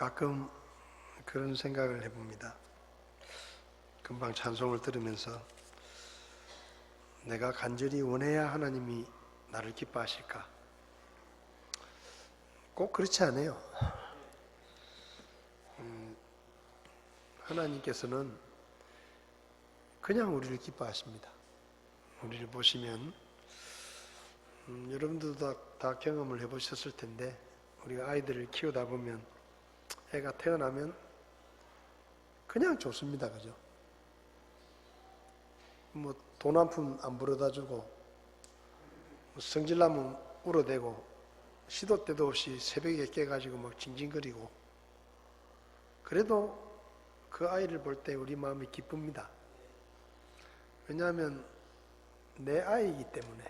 가끔 그런 생각을 해봅니다. 금방 찬송을 들으면서 내가 간절히 원해야 하나님이 나를 기뻐하실까? 꼭 그렇지 않아요. 하나님께서는 그냥 우리를 기뻐하십니다. 우리를 보시면 여러분들도 다 경험을 해보셨을 텐데, 우리가 아이들을 키우다 보면 애가 태어나면 그냥 좋습니다. 그죠? 뭐 돈 한 푼 안 벌어다 주고, 성질나면 울어대고, 시도 때도 없이 새벽에 깨가지고 막 징징거리고, 그래도 그 아이를 볼 때 우리 마음이 기쁩니다. 왜냐하면 내 아이이기 때문에.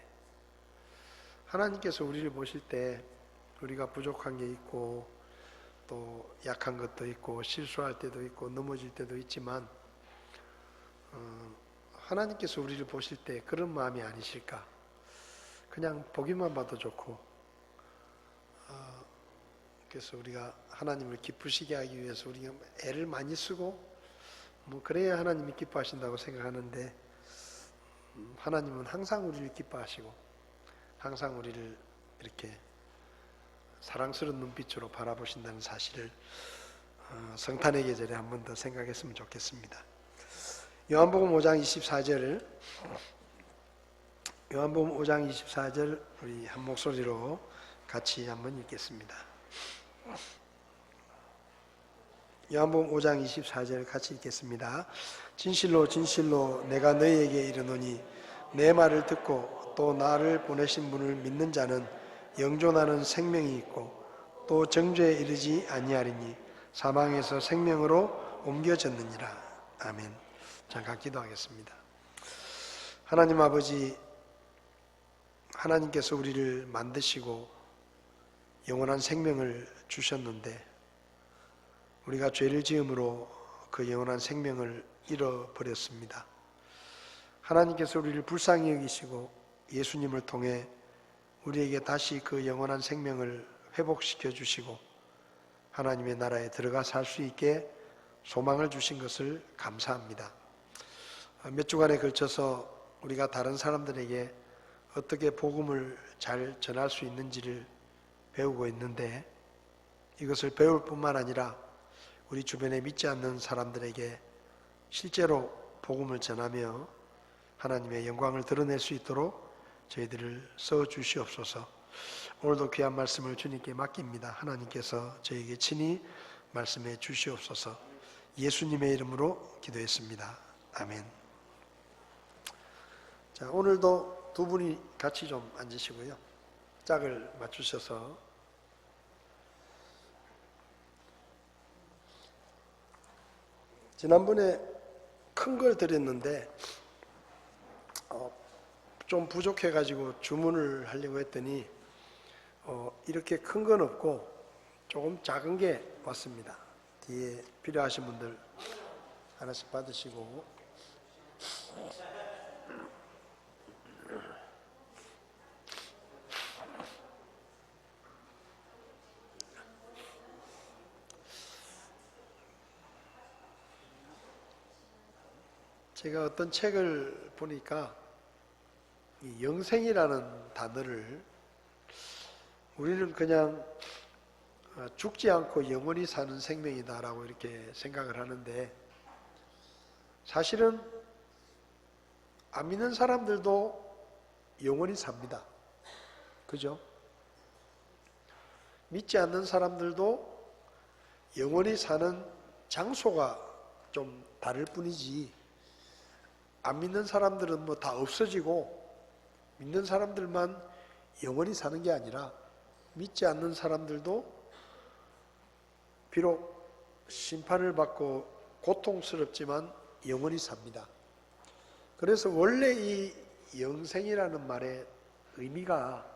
하나님께서 우리를 보실 때 우리가 부족한 게 있고 또 약한 것도 있고 실수할 때도 있고 넘어질 때도 있지만, 하나님께서 우리를 보실 때 그런 마음이 아니실까? 그냥 보기만 봐도 좋고, 그래서 우리가 하나님을 기쁘시게 하기 위해서 우리가 애를 많이 쓰고 뭐 그래야 하나님이 기뻐하신다고 생각하는데, 하나님은 항상 우리를 기뻐하시고 항상 우리를 이렇게 사랑스러운 눈빛으로 바라보신다는 사실을 성탄의 계절에 한 번 더 생각했으면 좋겠습니다. 요한복음 5장 24절, 요한복음 5장 24절 우리 한 목소리로 같이 한번 읽겠습니다. 요한복음 5장 24절 같이 읽겠습니다. 진실로 진실로 내가 너희에게 이르노니 내 말을 듣고 또 나를 보내신 분을 믿는 자는 영존하는 생명이 있고 또 정죄에 이르지 아니하리니 사망에서 생명으로 옮겨졌느니라. 아멘. 잠깐 기도하겠습니다. 하나님 아버지, 하나님께서 우리를 만드시고 영원한 생명을 주셨는데 우리가 죄를 지음으로 그 영원한 생명을 잃어버렸습니다. 하나님께서 우리를 불쌍히 여기시고 예수님을 통해 우리에게 다시 그 영원한 생명을 회복시켜 주시고 하나님의 나라에 들어가 살 수 있게 소망을 주신 것을 감사합니다. 몇 주간에 걸쳐서 우리가 다른 사람들에게 어떻게 복음을 잘 전할 수 있는지를 배우고 있는데, 이것을 배울 뿐만 아니라 우리 주변에 믿지 않는 사람들에게 실제로 복음을 전하며 하나님의 영광을 드러낼 수 있도록 저희들을 써주시옵소서. 오늘도 귀한 말씀을 주님께 맡깁니다. 하나님께서 저에게 친히 말씀해 주시옵소서. 예수님의 이름으로 기도했습니다. 아멘. 자, 오늘도 두 분이 같이 좀 앉으시고요. 짝을 맞추셔서 지난번에 큰 걸 드렸는데 좀 부족해가지고 주문을 하려고 했더니 이렇게 큰 건 없고 조금 작은 게 왔습니다. 뒤에 필요하신 분들 하나씩 받으시고, 제가 어떤 책을 보니까 이 영생이라는 단어를 우리는 그냥 죽지 않고 영원히 사는 생명이다라고 이렇게 생각을 하는데, 사실은 안 믿는 사람들도 영원히 삽니다. 그죠? 믿지 않는 사람들도 영원히 사는 장소가 좀 다를 뿐이지, 안 믿는 사람들은 뭐 다 없어지고 믿는 사람들만 영원히 사는 게 아니라 믿지 않는 사람들도 비록 심판을 받고 고통스럽지만 영원히 삽니다. 그래서 원래 이 영생이라는 말의 의미가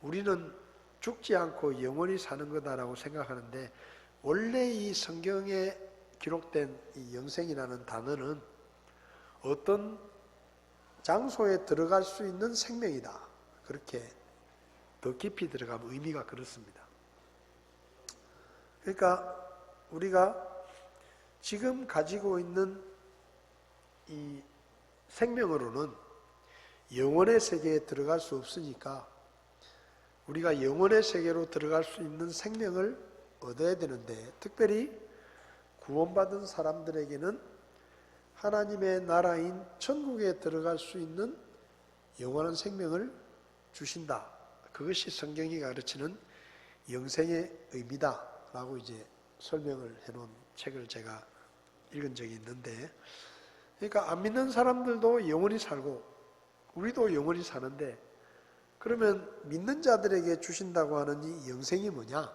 우리는 죽지 않고 영원히 사는 거다라고 생각하는데, 원래 이 성경에 기록된 이 영생이라는 단어는 어떤 장소에 들어갈 수 있는 생명이다. 그렇게 더 깊이 들어가면 의미가 그렇습니다. 그러니까 우리가 지금 가지고 있는 이 생명으로는 영혼의 세계에 들어갈 수 없으니까 우리가 영혼의 세계로 들어갈 수 있는 생명을 얻어야 되는데, 특별히 구원받은 사람들에게는 하나님의 나라인 천국에 들어갈 수 있는 영원한 생명을 주신다. 그것이 성경이 가르치는 영생의 의미다라고 이제 설명을 해놓은 책을 제가 읽은 적이 있는데, 그러니까 안 믿는 사람들도 영원히 살고 우리도 영원히 사는데, 그러면 믿는 자들에게 주신다고 하는 이 영생이 뭐냐?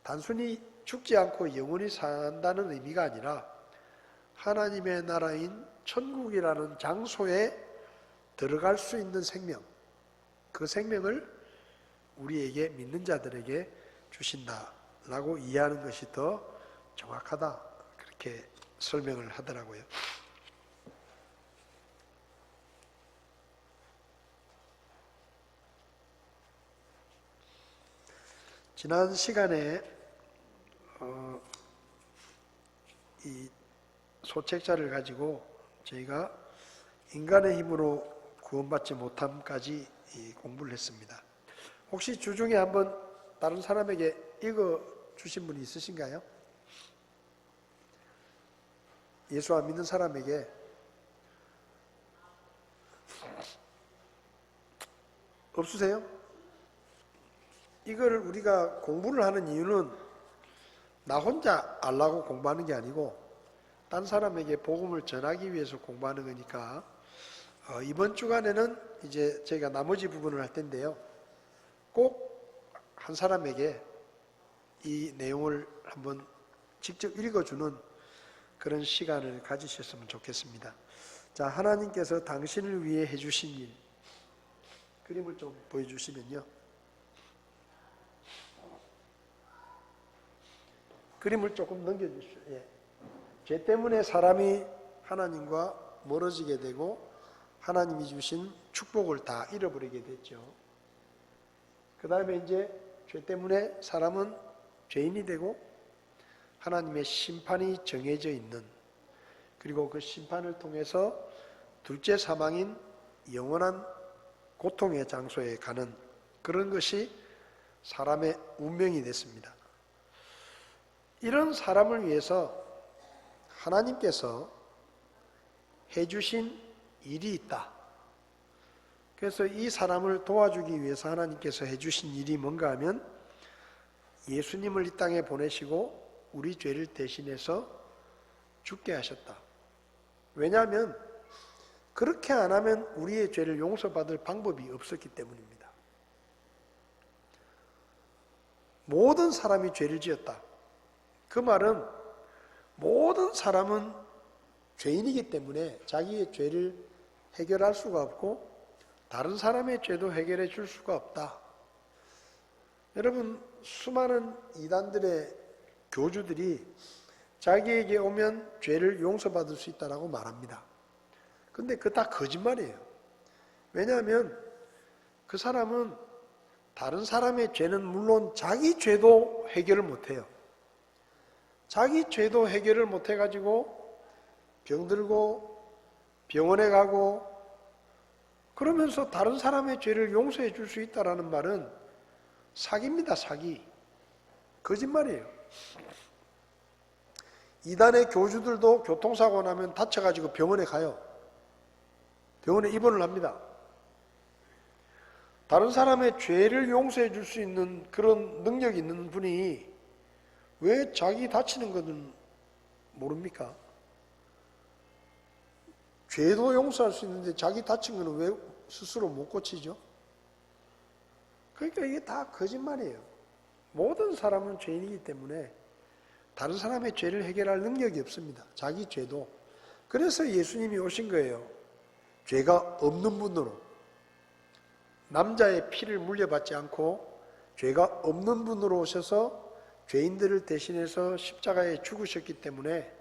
단순히 죽지 않고 영원히 산다는 의미가 아니라 하나님의 나라인 천국이라는 장소에 들어갈 수 있는 생명, 그 생명을 우리에게, 믿는 자들에게 주신다라고 이해하는 것이 더 정확하다, 그렇게 설명을 하더라고요. 지난 시간에 이 소책자를 가지고 저희가 인간의 힘으로 구원받지 못함까지 공부를 했습니다. 혹시 주중에 한번 다른 사람에게 읽어 주신 분이 있으신가요? 예수 안 믿는 사람에게. 없으세요? 이걸 우리가 공부를 하는 이유는 나 혼자 알라고 공부하는 게 아니고 딴 사람에게 복음을 전하기 위해서 공부하는 거니까, 이번 주간에는 이제 저희가 나머지 부분을 할 텐데요, 꼭 한 사람에게 이 내용을 한번 직접 읽어주는 그런 시간을 가지셨으면 좋겠습니다. 자, 하나님께서 당신을 위해 해주신 일, 그림을 좀 보여주시면요. 그림을 조금 넘겨주십시오. 예. 죄 때문에 사람이 하나님과 멀어지게 되고 하나님이 주신 축복을 다 잃어버리게 됐죠. 그 다음에 이제 죄 때문에 사람은 죄인이 되고 하나님의 심판이 정해져 있는, 그리고 그 심판을 통해서 둘째 사망인 영원한 고통의 장소에 가는 그런 것이 사람의 운명이 됐습니다. 이런 사람을 위해서 하나님께서 해주신 일이 있다. 그래서 이 사람을 도와주기 위해서 하나님께서 해주신 일이 뭔가 하면 예수님을 이 땅에 보내시고 우리 죄를 대신해서 죽게 하셨다. 왜냐하면 그렇게 안 하면 우리의 죄를 용서받을 방법이 없었기 때문입니다. 모든 사람이 죄를 지었다. 그 말은 모든 사람은 죄인이기 때문에 자기의 죄를 해결할 수가 없고 다른 사람의 죄도 해결해 줄 수가 없다. 여러분, 수많은 이단들의 교주들이 자기에게 오면 죄를 용서받을 수 있다고 말합니다. 근데 그거 다 거짓말이에요. 왜냐하면 그 사람은 다른 사람의 죄는 물론 자기 죄도 해결을 못해요. 자기 죄도 해결을 못해가지고 병들고 병원에 가고 그러면서 다른 사람의 죄를 용서해 줄 수 있다는 말은 사기입니다. 사기. 거짓말이에요. 이단의 교주들도 교통사고 나면 다쳐가지고 병원에 가요. 병원에 입원을 합니다. 다른 사람의 죄를 용서해 줄 수 있는 그런 능력이 있는 분이 왜 자기 다치는 것은 모릅니까? 죄도 용서할 수 있는데 자기 다친 것은 왜 스스로 못 고치죠? 그러니까 이게 다 거짓말이에요. 모든 사람은 죄인이기 때문에 다른 사람의 죄를 해결할 능력이 없습니다. 자기 죄도. 그래서 예수님이 오신 거예요. 죄가 없는 분으로. 남자의 피를 물려받지 않고 죄가 없는 분으로 오셔서 죄인들을 대신해서 십자가에 죽으셨기 때문에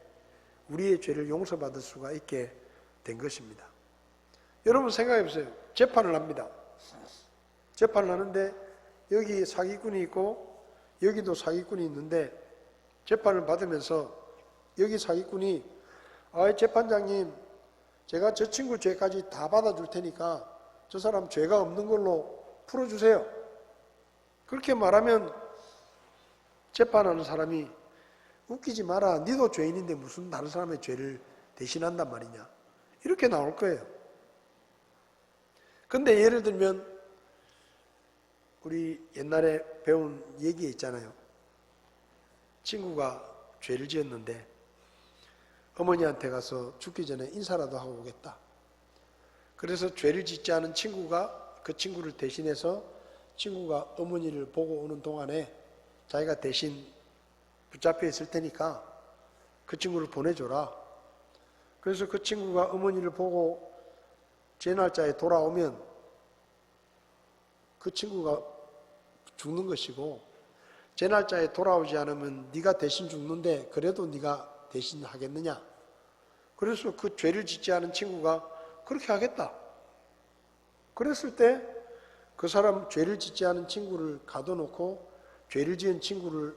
우리의 죄를 용서받을 수가 있게 된 것입니다. 여러분 생각해 보세요. 재판을 합니다. 재판을 하는데 여기 사기꾼이 있고 여기도 사기꾼이 있는데 재판을 받으면서 여기 사기꾼이 재판장님, 제가 저 친구 죄까지 다 받아줄 테니까 저 사람 죄가 없는 걸로 풀어주세요. 그렇게 말하면 재판하는 사람이 웃기지 마라. 니도 죄인인데 무슨 다른 사람의 죄를 대신한단 말이냐. 이렇게 나올 거예요. 근데 예를 들면 우리 옛날에 배운 얘기 있잖아요. 친구가 죄를 지었는데 어머니한테 가서 죽기 전에 인사라도 하고 오겠다. 그래서 죄를 짓지 않은 친구가 그 친구를 대신해서 친구가 어머니를 보고 오는 동안에 자기가 대신 붙잡혀 있을 테니까 그 친구를 보내줘라. 그래서 그 친구가 어머니를 보고 제 날짜에 돌아오면 그 친구가 죽는 것이고, 제 날짜에 돌아오지 않으면 네가 대신 죽는데 그래도 네가 대신 하겠느냐. 그래서 그 죄를 짓지 않은 친구가 그렇게 하겠다. 그랬을 때 그 사람 죄를 짓지 않은 친구를 가둬놓고 죄를 지은 친구를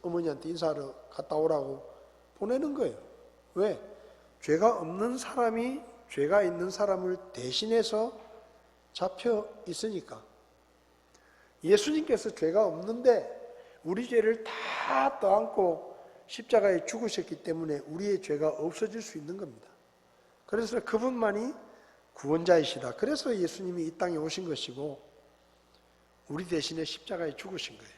어머니한테 인사하러 갔다 오라고 보내는 거예요. 왜? 죄가 없는 사람이 죄가 있는 사람을 대신해서 잡혀 있으니까. 예수님께서 죄가 없는데 우리 죄를 다 떠안고 십자가에 죽으셨기 때문에 우리의 죄가 없어질 수 있는 겁니다. 그래서 그분만이 구원자이시다. 그래서 예수님이 이 땅에 오신 것이고 우리 대신에 십자가에 죽으신 거예요.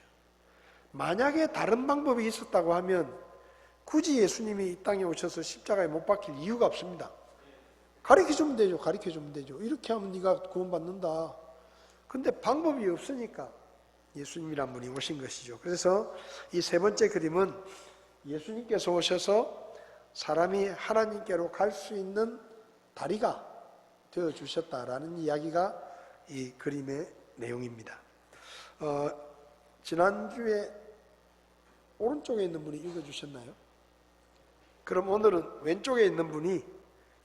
만약에 다른 방법이 있었다고 하면 굳이 예수님이 이 땅에 오셔서 십자가에 못 박힐 이유가 없습니다. 가르쳐주면 되죠. 가르쳐주면 되죠. 이렇게 하면 네가 구원받는다. 근데 방법이 없으니까 예수님이란 분이 오신 것이죠. 그래서 이 세 번째 그림은 예수님께서 오셔서 사람이 하나님께로 갈 수 있는 다리가 되어주셨다라는 이야기가 이 그림의 내용입니다. 지난주에 오른쪽에 있는 분이 읽어주셨나요? 그럼 오늘은 왼쪽에 있는 분이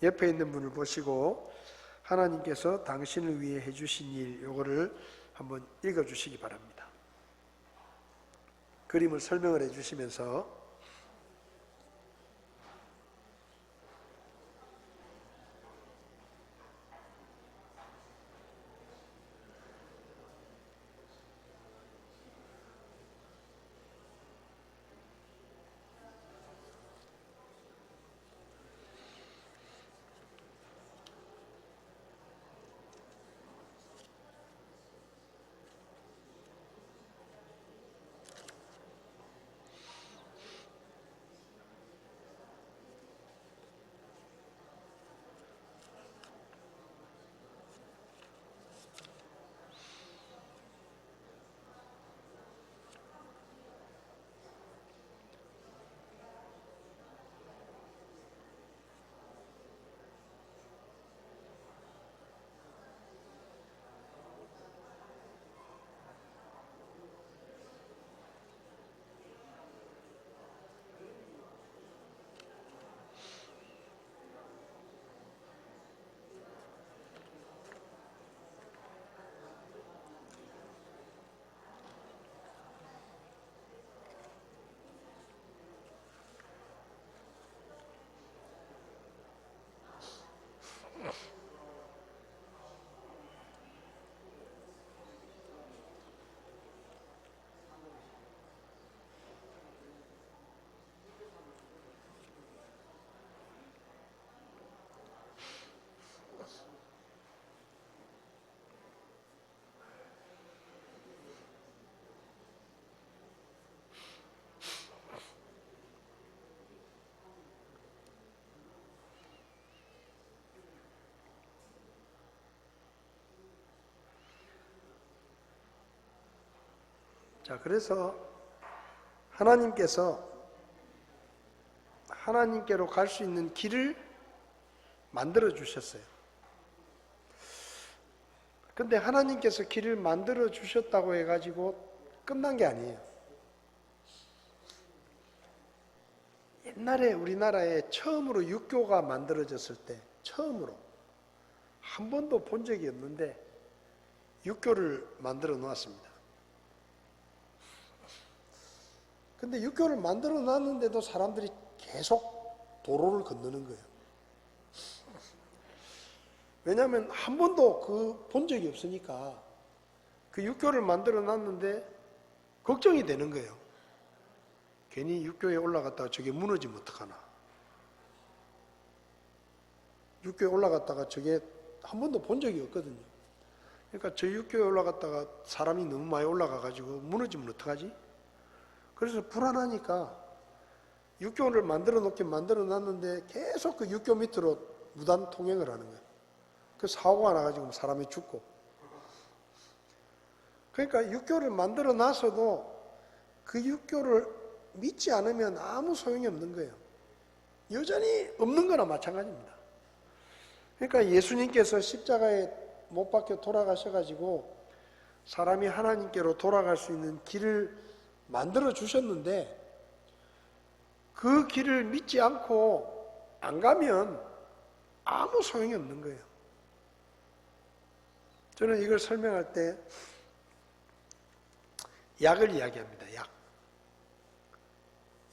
옆에 있는 분을 보시고 하나님께서 당신을 위해 해주신 일, 요거를 한번 읽어주시기 바랍니다. 그림을 설명을 해주시면서 자, 그래서 하나님께서 하나님께로 갈 수 있는 길을 만들어 주셨어요. 근데 하나님께서 길을 만들어 주셨다고 해가지고 끝난 게 아니에요. 옛날에 우리나라에 처음으로 육교가 만들어졌을 때 처음으로 한 번도 본 적이 없는데 육교를 만들어 놓았습니다. 근데 육교를 만들어 놨는데도 사람들이 계속 도로를 건너는 거예요. 왜냐하면 한 번도 그 본 적이 없으니까 그 육교를 만들어 놨는데 걱정이 되는 거예요. 괜히 육교에 올라갔다가 저게 무너지면 어떡하나. 육교에 올라갔다가 저게 한 번도 본 적이 없거든요. 그러니까 저 육교에 올라갔다가 사람이 너무 많이 올라가가지고 무너지면 어떡하지? 그래서 불안하니까 육교를 만들어 놓긴 만들어 놨는데 계속 그 육교 밑으로 무단 통행을 하는 거예요. 그 사고가 나가지고 사람이 죽고. 그러니까 육교를 만들어 놨어도 그 육교를 믿지 않으면 아무 소용이 없는 거예요. 여전히 없는 거나 마찬가지입니다. 그러니까 예수님께서 십자가에 못 박혀 돌아가셔가지고 사람이 하나님께로 돌아갈 수 있는 길을 만들어 주셨는데 그 길을 믿지 않고 안 가면 아무 소용이 없는 거예요. 저는 이걸 설명할 때 약을 이야기합니다. 약.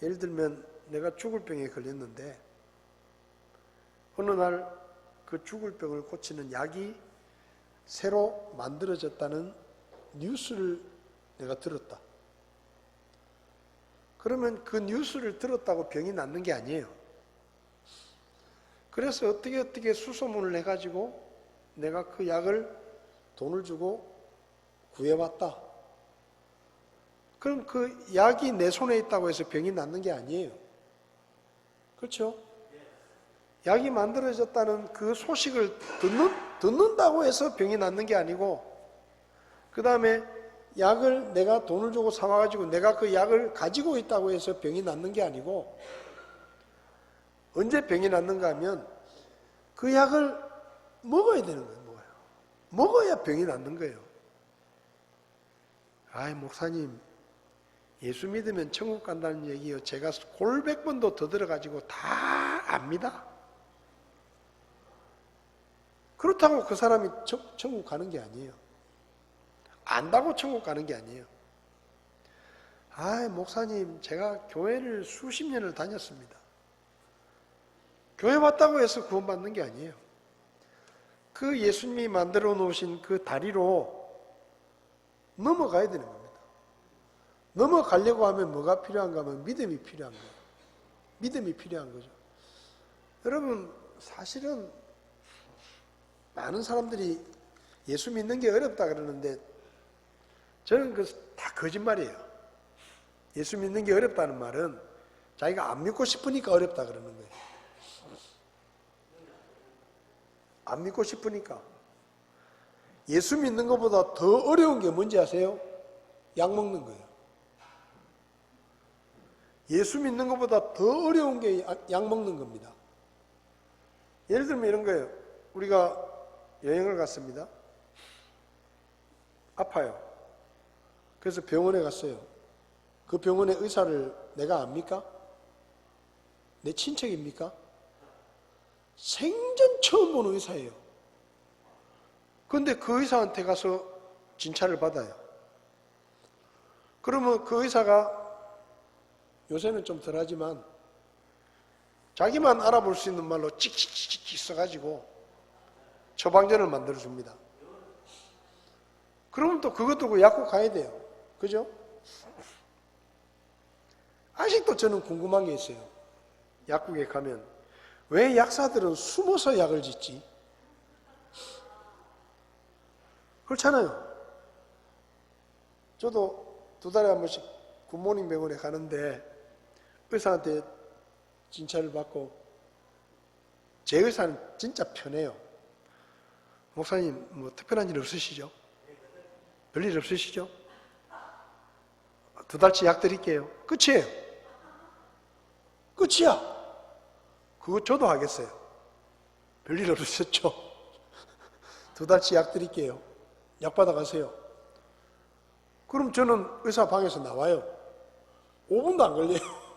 예를 들면 내가 죽을 병에 걸렸는데 어느 날 그 죽을 병을 고치는 약이 새로 만들어졌다는 뉴스를 내가 들었다. 그러면 그 뉴스를 들었다고 병이 낫는 게 아니에요. 그래서 어떻게 수소문을 해가지고 내가 그 약을 돈을 주고 구해왔다. 그럼 그 약이 내 손에 있다고 해서 병이 낫는 게 아니에요. 그렇죠? 약이 만들어졌다는 그 소식을 듣는다고 해서 병이 낫는 게 아니고, 그 다음에 약을 내가 돈을 주고 사와가지고 내가 그 약을 가지고 있다고 해서 병이 낫는 게 아니고, 언제 병이 낫는가 하면 그 약을 먹어야 되는 거예요. 먹어야 병이 낫는 거예요. 아이, 목사님, 예수 믿으면 천국 간다는 얘기요, 제가 골백 번도 더 들어가지고 다 압니다. 그렇다고 그 사람이 천국 가는 게 아니에요. 안다고 천국 가는 게 아니에요. 아이, 목사님, 제가 교회를 수십 년을 다녔습니다. 교회 왔다고 해서 구원받는 게 아니에요. 그 예수님이 만들어 놓으신 그 다리로 넘어가야 되는 겁니다. 넘어가려고 하면 뭐가 필요한가 하면 믿음이 필요한 거예요. 믿음이 필요한 거죠. 여러분, 사실은 많은 사람들이 예수 믿는 게 어렵다 그러는데 저는 그 다 거짓말이에요. 예수 믿는 게 어렵다는 말은 자기가 안 믿고 싶으니까 어렵다 그러는 거예요. 안 믿고 싶으니까. 예수 믿는 것보다 더 어려운 게 뭔지 아세요? 약 먹는 거예요. 예수 믿는 것보다 더 어려운 게 약 먹는 겁니다. 예를 들면 이런 거예요. 우리가 여행을 갔습니다. 아파요. 그래서 병원에 갔어요. 그 병원의 의사를 내가 압니까? 내 친척입니까? 생전 처음 보는 의사예요. 그런데 그 의사한테 가서 진찰을 받아요. 그러면 그 의사가 요새는 좀 덜하지만 자기만 알아볼 수 있는 말로 찍찍찍찍 써가지고 처방전을 만들어줍니다. 그러면 또 그것 두고 약국 가야 돼요. 그죠? 아직도 저는 궁금한 게 있어요. 약국에 가면 왜 약사들은 숨어서 약을 짓지? 그렇잖아요. 저도 2달에 한 번씩 굿모닝 병원에 가는데 의사한테 진찰을 받고, 제 의사는 진짜 편해요. 목사님, 뭐 특별한 일 없으시죠? 별일 없으시죠? 2달치 약 드릴게요. 끝이에요. 끝이야. 그거 저도 하겠어요. 별일 없으셨죠? 2달치 약 드릴게요. 약 받아가세요. 그럼 저는 의사 방에서 나와요. 5분도 안 걸려요.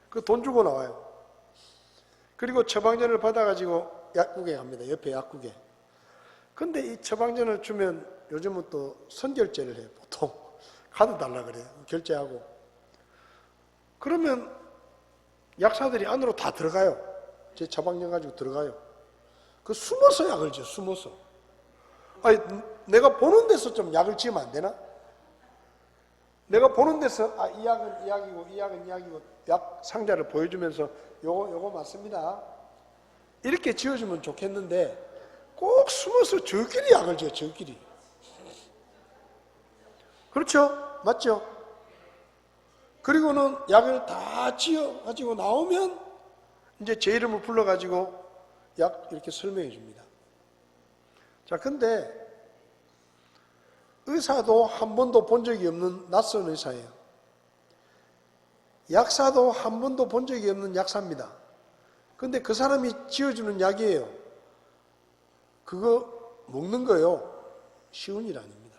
그 돈 주고 나와요. 그리고 처방전을 받아가지고 약국에 갑니다. 옆에 약국에. 근데 이 처방전을 주면 요즘은 또 선결제를 해요, 보통. 카드 달라 그래요. 결제하고. 그러면 약사들이 안으로 다 들어가요. 제 처방전 가지고 들어가요. 그 숨어서 약을 줘, 숨어서. 아니, 내가 보는 데서 좀 약을 지으면 안 되나? 내가 보는 데서, 아, 이 약은 이 약이고, 이 약은 이 약이고, 약 상자를 보여주면서, 요거 맞습니다. 이렇게 지어주면 좋겠는데, 꼭 숨어서 저끼리 약을 줘, 저끼리. 그렇죠? 맞죠? 그리고는 약을 다 지어 가지고 나오면 이제 제 이름을 불러 가지고 약 이렇게 설명해 줍니다. 자, 근데 의사도 한 번도 본 적이 없는 낯선 의사예요. 약사도 한 번도 본 적이 없는 약사입니다. 근데 그 사람이 지어주는 약이에요. 그거 먹는 거요. 쉬운 일 아닙니다.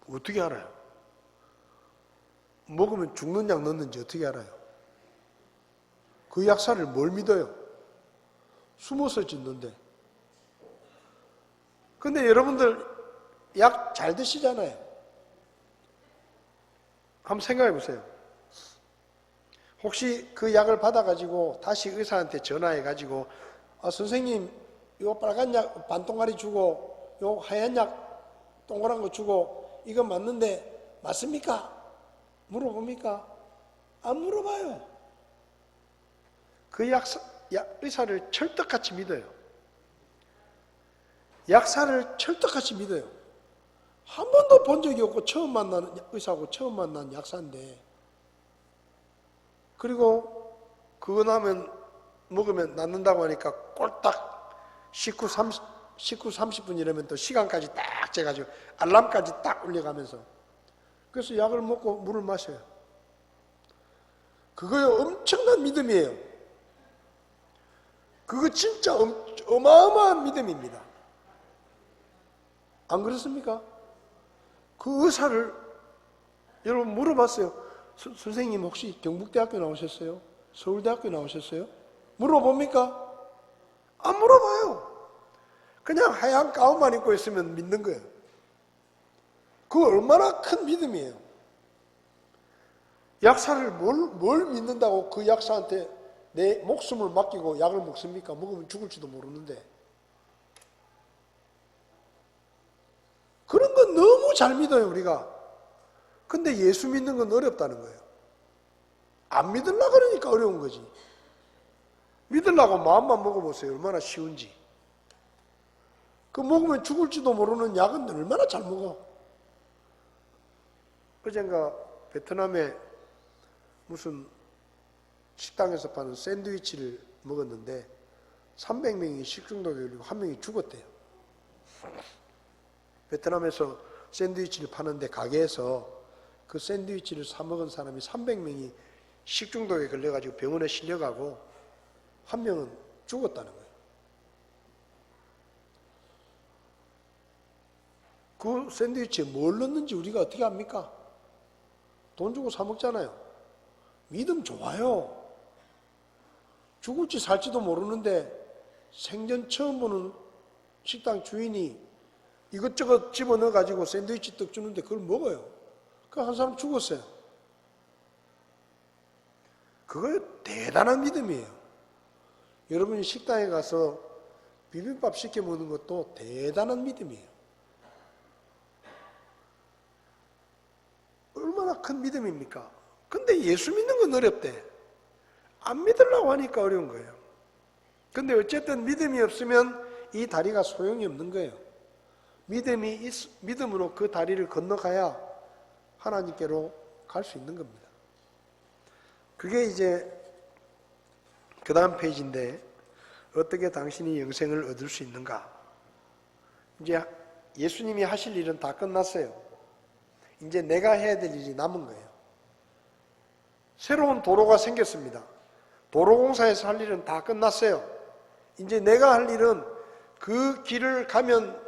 어떻게 알아요? 먹으면 죽는 약 넣는지 어떻게 알아요? 그 약사를 뭘 믿어요? 숨어서 짓는데. 근데 여러분들 약 잘 드시잖아요. 한번 생각해 보세요. 혹시 그 약을 받아가지고 다시 의사한테 전화해가지고 선생님 이거 빨간 약 반동아리 주고 요 하얀 약 동그란 거 주고 이거 맞는데 맞습니까? 물어봅니까? 안 물어봐요. 그 의사를 철떡같이 믿어요. 약사를 철떡같이 믿어요. 한 번도 본 적이 없고 처음 만난 의사고 처음 만난 약사인데 그리고 그거 먹으면 낫는다고 하니까 꼴딱 식후 30분 이러면 또 시간까지 딱 재가지고 알람까지 딱 울려가면서 그래서 약을 먹고 물을 마셔요. 그거요 엄청난 믿음이에요. 그거 진짜 어마어마한 믿음입니다. 안 그렇습니까? 그 의사를 여러분 물어봤어요. 선생님 혹시 경북대학교 나오셨어요? 서울대학교 나오셨어요? 물어봅니까? 안 물어봐요. 그냥 하얀 가운만 입고 있으면 믿는 거예요. 그거 얼마나 큰 믿음이에요. 약사를 뭘 믿는다고 그 약사한테 내 목숨을 맡기고 약을 먹습니까? 먹으면 죽을지도 모르는데. 그런 건 너무 잘 믿어요, 우리가. 근데 예수 믿는 건 어렵다는 거예요. 안 믿으려고 그러니까 어려운 거지. 믿으려고 마음만 먹어보세요. 얼마나 쉬운지. 그 먹으면 죽을지도 모르는 약은 얼마나 잘 먹어. 어젠가 베트남에 무슨 식당에서 파는 샌드위치를 먹었는데 300명이 식중독에 걸리고 1명이 죽었대요. 베트남에서 샌드위치를 파는데 가게에서 그 샌드위치를 사 먹은 사람이 300명이 식중독에 걸려가지고 병원에 실려가고 1명은 죽었다는 거예요. 그 샌드위치에 뭘 넣는지 우리가 어떻게 압니까? 돈 주고 사 먹잖아요. 믿음 좋아요. 죽을지 살지도 모르는데 생전 처음 보는 식당 주인이 이것저것 집어넣어가지고 샌드위치 떡 주는데 그걸 먹어요. 그 한 사람 죽었어요. 그거 대단한 믿음이에요. 여러분이 식당에 가서 비빔밥 시켜 먹는 것도 대단한 믿음이에요. 얼마나 큰 믿음입니까? 근데 예수 믿는 건 어렵대. 안 믿으려고 하니까 어려운 거예요. 근데 어쨌든 믿음이 없으면 이 다리가 소용이 없는 거예요. 믿음으로 그 다리를 건너가야 하나님께로 갈 수 있는 겁니다. 그게 이제 그 다음 페이지인데 어떻게 당신이 영생을 얻을 수 있는가? 이제 예수님이 하실 일은 다 끝났어요. 이제 내가 해야 될 일이 남은 거예요. 새로운 도로가 생겼습니다. 도로공사에서 할 일은 다 끝났어요. 이제 내가 할 일은 그 길을 가면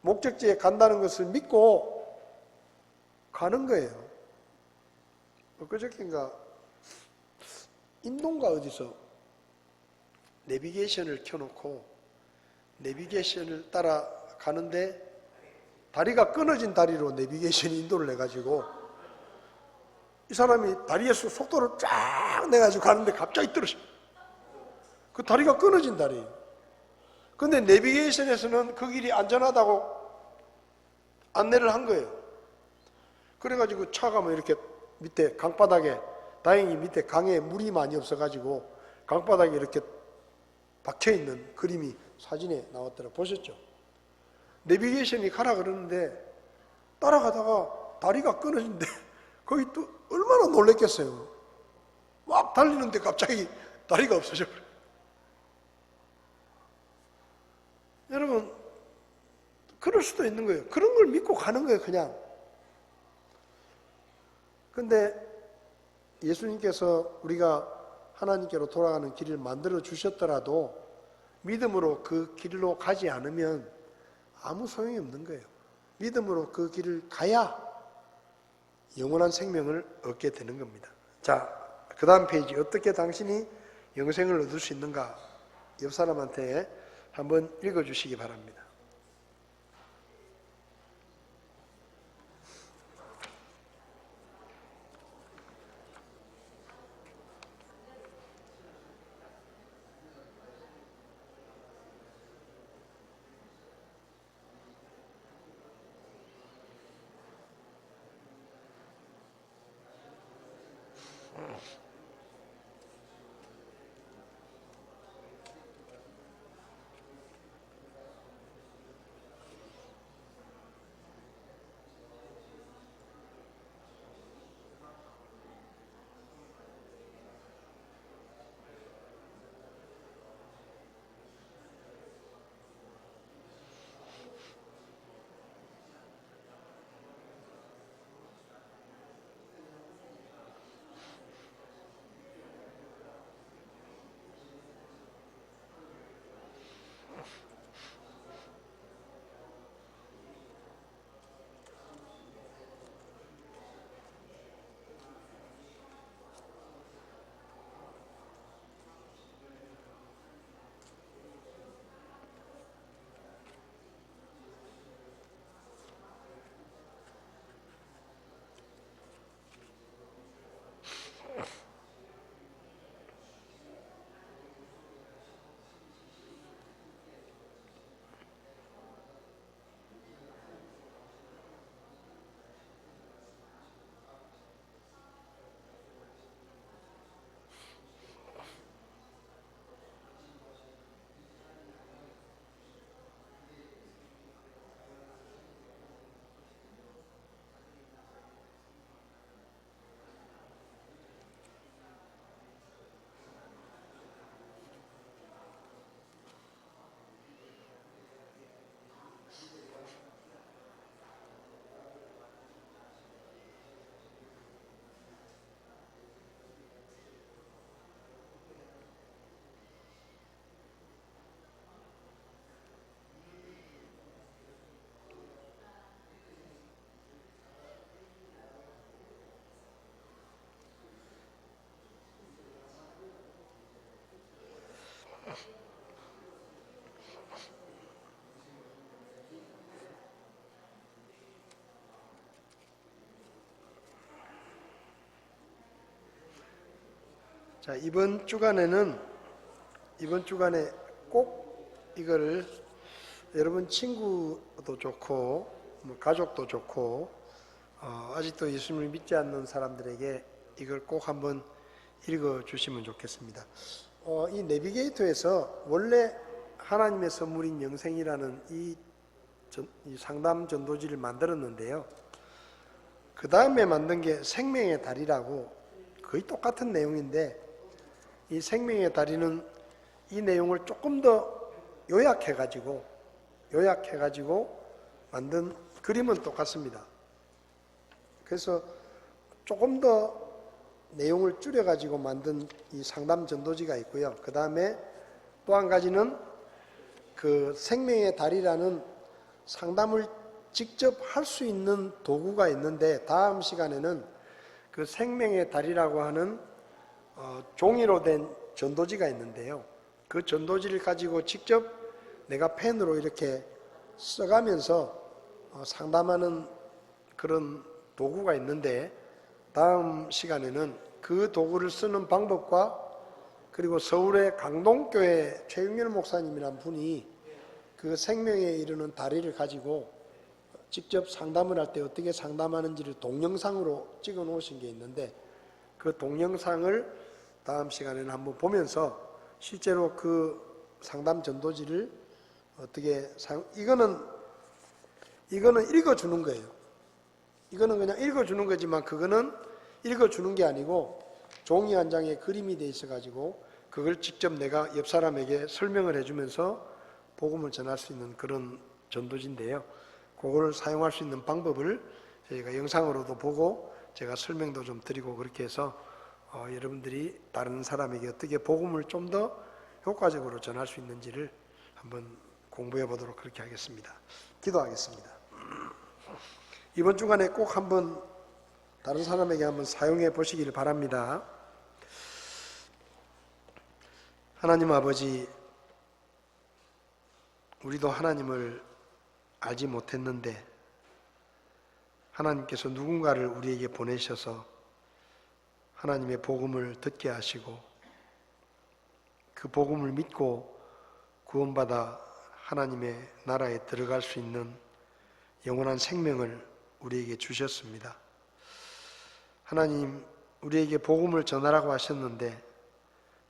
목적지에 간다는 것을 믿고 가는 거예요. 그저께인가 인도인가 어디서 내비게이션을 켜놓고 내비게이션을 따라 가는데 다리가 끊어진 다리로 내비게이션이 인도를 해가지고 이 사람이 다리에서 속도를 쫙 내가지고 가는데 갑자기 떨어져. 그 다리가 끊어진 다리. 근데 내비게이션에서는 그 길이 안전하다고 안내를 한 거예요. 그래가지고 차가 뭐 이렇게 밑에 강바닥에, 다행히 밑에 강에 물이 많이 없어가지고 강바닥에 이렇게 박혀있는 그림이 사진에 나왔더라. 보셨죠? 내비게이션이 가라 그러는데 따라가다가 다리가 끊어진대. 거기 또 얼마나 놀랬겠어요. 막 달리는데 갑자기 다리가 없어져 버려요. 여러분, 그럴 수도 있는 거예요. 그런 걸 믿고 가는 거예요, 그냥. 근데 예수님께서 우리가 하나님께로 돌아가는 길을 만들어 주셨더라도 믿음으로 그 길로 가지 않으면 아무 소용이 없는 거예요. 믿음으로 그 길을 가야 영원한 생명을 얻게 되는 겁니다. 자, 그 다음 페이지. 어떻게 당신이 영생을 얻을 수 있는가? 옆 사람한테 한번 읽어주시기 바랍니다. 자, 이번 주간에 꼭 이거를 여러분 친구도 좋고 뭐 가족도 좋고 아직도 예수님을 믿지 않는 사람들에게 이걸 꼭 한번 읽어 주시면 좋겠습니다. 이 내비게이터에서 원래 하나님의 선물인 영생이라는 이 상담 전도지를 만들었는데요. 그 다음에 만든 게 생명의 달이라고 거의 똑같은 내용인데 이 생명의 다리는 이 내용을 조금 더 요약해가지고 만든 그림은 똑같습니다. 그래서 조금 더 내용을 줄여가지고 만든 이 상담 전도지가 있고요. 그 다음에 또 한 가지는 그 생명의 다리라는 상담을 직접 할 수 있는 도구가 있는데 다음 시간에는 그 생명의 다리라고 하는 종이로 된 전도지가 있는데요. 그 전도지를 가지고 직접 내가 펜으로 이렇게 써가면서 상담하는 그런 도구가 있는데 다음 시간에는 그 도구를 쓰는 방법과 그리고 서울의 강동교회 최윤열 목사님이란 분이 그 생명에 이르는 다리를 가지고 직접 상담을 할 때 어떻게 상담하는지를 동영상으로 찍어 놓으신 게 있는데 그 동영상을 다음 시간에는 한번 보면서 실제로 그 상담 전도지를 어떻게 이거는 읽어주는 거예요. 이거는 그냥 읽어주는 거지만 그거는 읽어주는 게 아니고 종이 한 장에 그림이 돼 있어가지고 그걸 직접 내가 옆 사람에게 설명을 해주면서 복음을 전할 수 있는 그런 전도지인데요. 그거를 사용할 수 있는 방법을 저희가 영상으로도 보고 제가 설명도 좀 드리고 그렇게 해서 여러분들이 다른 사람에게 어떻게 복음을 좀 더 효과적으로 전할 수 있는지를 한번 공부해 보도록 그렇게 하겠습니다. 기도하겠습니다. 이번 주간에 꼭 한번 다른 사람에게 한번 사용해 보시기를 바랍니다. 하나님 아버지, 우리도 하나님을 알지 못했는데 하나님께서 누군가를 우리에게 보내셔서 하나님의 복음을 듣게 하시고 그 복음을 믿고 구원받아 하나님의 나라에 들어갈 수 있는 영원한 생명을 우리에게 주셨습니다. 하나님, 우리에게 복음을 전하라고 하셨는데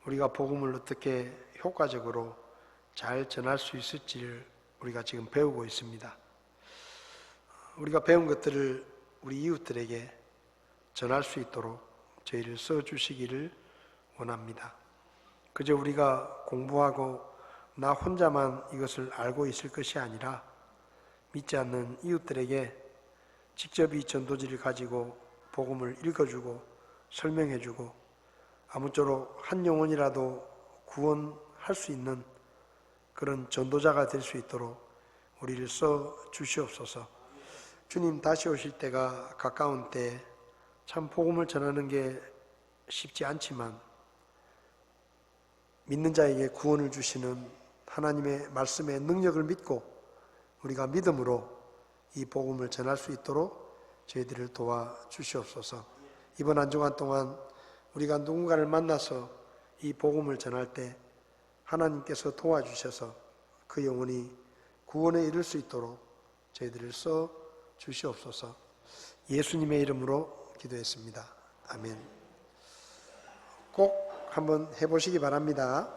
우리가 복음을 어떻게 효과적으로 잘 전할 수 있을지를 우리가 지금 배우고 있습니다. 우리가 배운 것들을 우리 이웃들에게 전할 수 있도록 저희를 써주시기를 원합니다. 그저 우리가 공부하고 나 혼자만 이것을 알고 있을 것이 아니라 믿지 않는 이웃들에게 직접 이 전도지를 가지고 복음을 읽어주고 설명해주고 아무쪼록 한 영혼이라도 구원할 수 있는 그런 전도자가 될 수 있도록 우리를 써 주시옵소서. 주님 다시 오실 때가 가까운 때 참 복음을 전하는 게 쉽지 않지만 믿는 자에게 구원을 주시는 하나님의 말씀의 능력을 믿고 우리가 믿음으로 이 복음을 전할 수 있도록 저희들을 도와주시옵소서. 이번 한 주간 동안 우리가 누군가를 만나서 이 복음을 전할 때 하나님께서 도와주셔서 그 영혼이 구원에 이를 수 있도록 저희들을 써 주시옵소서. 예수님의 이름으로 기도했습니다. 아멘. 꼭 한번 해보시기 바랍니다.